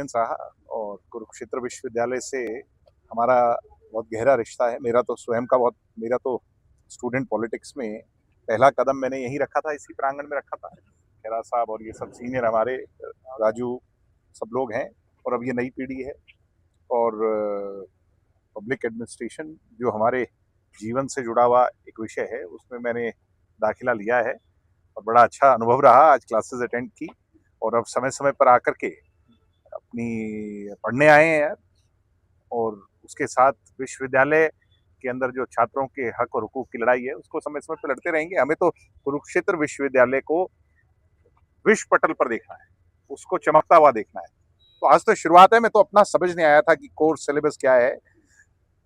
रहा और कुरुक्षेत्र विश्वविद्यालय से हमारा बहुत गहरा रिश्ता है। मेरा तो स्टूडेंट पॉलिटिक्स में पहला कदम मैंने यहीं रखा था, इसी प्रांगण में रखा था। खेरा साहब और ये सब सीनियर हमारे राजू सब लोग हैं और अब ये नई पीढ़ी है और पब्लिक एडमिनिस्ट्रेशन जो हमारे जीवन से जुड़ा हुआ एक विषय है, उसमें मैंने दाखिला लिया है और बड़ा अच्छा अनुभव रहा। आज क्लासेस अटेंड की और अब समय समय पर आकर के अपनी पढ़ने आए हैं यार। और उसके साथ विश्वविद्यालय के अंदर जो छात्रों के हक और हुकूक की लड़ाई है, उसको समय समय पर लड़ते रहेंगे। हमें तो कुरुक्षेत्र विश्वविद्यालय को विश्व पटल पर देखना है, उसको चमकता हुआ देखना है। तो आज तो शुरुआत है, मैं तो अपना समझ नहीं आया था कि कोर्स सिलेबस क्या है।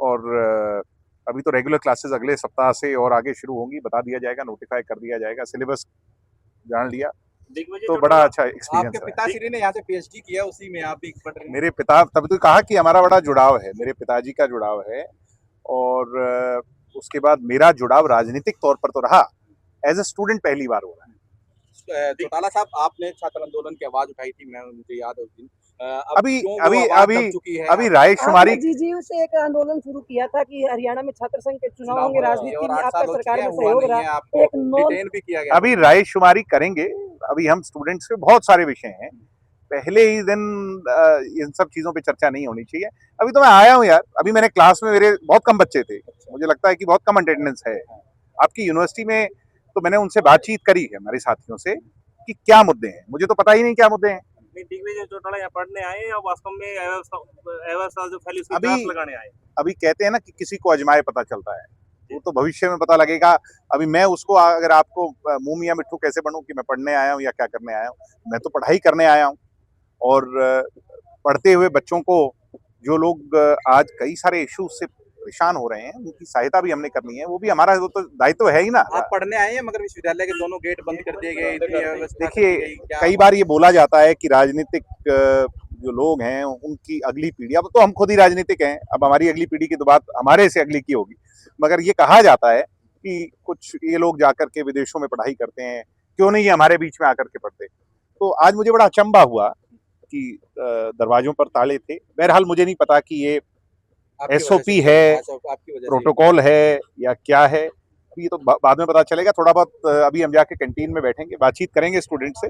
और अभी तो रेगुलर क्लासेस अगले सप्ताह से और आगे शुरू होंगी, बता दिया जाएगा, नोटिफाई कर दिया जाएगा, सिलेबस जान लिया। तो बड़ा अच्छा एक्सपीरियंस आपके पिताश्री ने यहाँ से पीएचडी किया, उसी में आप भी पढ़ रहे हैं। मेरे पिता, तभी तो कहा कि हमारा बड़ा जुड़ाव है, मेरे पिताजी का जुड़ाव है। और उसके बाद मेरा जुड़ाव राजनीतिक तौर पर तो रहा, एज ए स्टूडेंट पहली बार हो रहा है। चौटाला साहब, आपने छात्र आंदोलन की आवाज उठाई थी, मुझे याद है उस दिन। अभी रायशुमारी जीजीयू से एक आंदोलन शुरू किया था कि हरियाणा में छात्र संघ के चुनाव होंगे, राजनीति में आपका सरकार में सहयोग रहा, एक डिटेन भी किया गया। अभी रायशुमारी करेंगे। अभी हम स्टूडेंट्स के बहुत सारे विषय हैं, पहले ही दिन इन सब चीजों पे चर्चा नहीं होनी चाहिए। अभी तो मैं आया हूँ यार, अभी मैंने क्लास में, मेरे बहुत कम बच्चे थे, मुझे लगता है कि बहुत कम अटेंडेंस है आपकी यूनिवर्सिटी में। तो मैंने उनसे बातचीत करी है, हमारे साथियों से, कि क्या मुद्दे हैं। मुझे तो पता ही नहीं क्या मुद्दे हैं। दिग्विजय चौटाला यहाँ पढ़ने आए या वास्तव में अव्यवस्था जो फैली उसकी जांच लगाने आए? अभी कहते हैं ना कि किसी को अजमाए पता चलता है, वो तो भविष्य में पता लगेगा। अभी मैं उसको, अगर आपको मुंह मियां मिट्ठू कैसे बनूं कि मैं पढ़ने आया हूं या क्या करने आया हूं, मैं तो पढ़ाई करने आया हूं। और पढ़ते हुए बच्चों को, जो लोग आज कई सारे इश्यूज से परेशान हो रहे हैं, उनकी सहायता भी हमने करनी है। वो भी हमारा, वो तो दायित्व है ही ना। आप पढ़ने आए हैं, मगर विश्वविद्यालय के दोनों गेट बंद कर दिए गए। देखिए, कई बार ये बोला जाता है कि राजनीतिक जो लोग हैं उनकी अगली पीढ़ी, अब तो हम खुद ही राजनीतिक हैं, अब हमारी अगली पीढ़ी की तो बात हमारे से अगली की होगी। मगर ये कहा जाता है कि कुछ ये लोग जाकर के विदेशों में पढ़ाई करते हैं, क्यों नहीं ये हमारे बीच में आकर के पढ़ते। तो आज मुझे बड़ा अचंभा हुआ कि दरवाजों पर ताले थे। बहरहाल मुझे नहीं पता कि ये एसओपी है, प्रोटोकॉल है या क्या है, ये तो बाद में पता चलेगा। थोड़ा बहुत अभी हम जाके कैंटीन में बैठेंगे, बातचीत करेंगे स्टूडेंट से।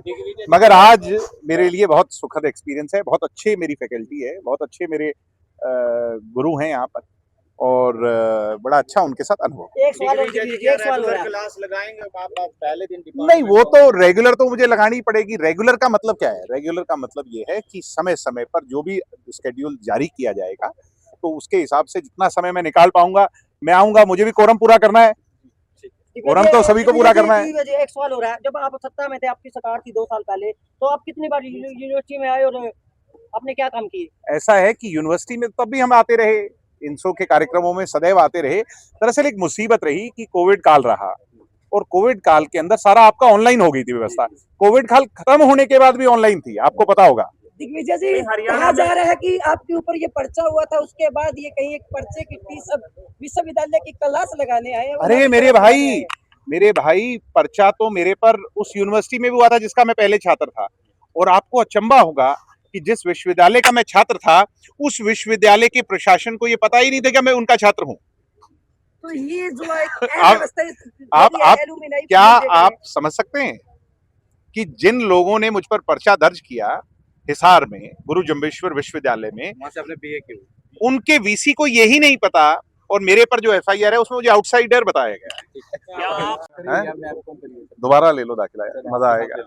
मगर आज मेरे लिए बहुत सुखद एक्सपीरियंस है। बहुत अच्छे मेरी फैकल्टी है, बहुत अच्छे मेरे गुरु हैं यहाँ पर, और बड़ा अच्छा उनके साथ अनुभव। एक सवाल क्लास लगाएंगे आप पहले दिन? नहीं, वो तो रेगुलर तो मुझे लगानी ही पड़ेगी। रेगुलर का मतलब क्या है? रेगुलर का मतलब ये है कि समय समय पर जो भी शेड्यूल जारी किया जाएगा, तो उसके हिसाब से जितना समय मैं निकाल पाऊंगा मैं आऊंगा। मुझे भी कोरम पूरा करना है, कोरम तो सभी को पूरा करना है। एक सवाल हो रहा है, जब आप सत्ता में थे, आपकी सरकार थी 2 साल पहले, तो आप कितनी बार यूनिवर्सिटी में आए और आपने क्या काम किए? ऐसा है कि यूनिवर्सिटी में तब भी हम आते रहे, इनसो के कार्यक्रमों में सदैव आते रहे। दरअसल एक मुसीबत रही कि कोविड काल रहा, और कोविड काल के अंदर सारा आपका ऑनलाइन हो गई थी व्यवस्था। कोविड काल खत्म होने के बाद भी ऑनलाइन थी, आपको पता होगा। दिग्विजय जी, कहा जा रहा है कि आपके ऊपर ये पर्चा हुआ था, उसके बाद ये कहीं एक पर्चे की फीस विश्वविद्यालय की क्लास लगाने आए। अरे मेरे भाई, पर्चा तो मेरे पर उस यूनिवर्सिटी में भी हुआ था जिसका मैं पहले छात्र था। और आपको अचंभा होगा कि जिस विश्वविद्यालय का मैं छात्र था, उस विश्वविद्यालय के प्रशासन को ये पता ही नहीं था कि मैं उनका छात्र हूँ। तो ये जो आप समझ सकते हैं कि जिन लोगों ने मुझ पर पर्चा दर्ज किया हिसार में, गुरु जम्बेश्वर विश्वविद्यालय में, वहां से आपने बीए की, उनके वीसी को यही नहीं पता, और मेरे पर जो एफआईआर है उसमें मुझे आउटसाइडर बताया गया। दोबारा ले लो दाखिला, मजा आएगा।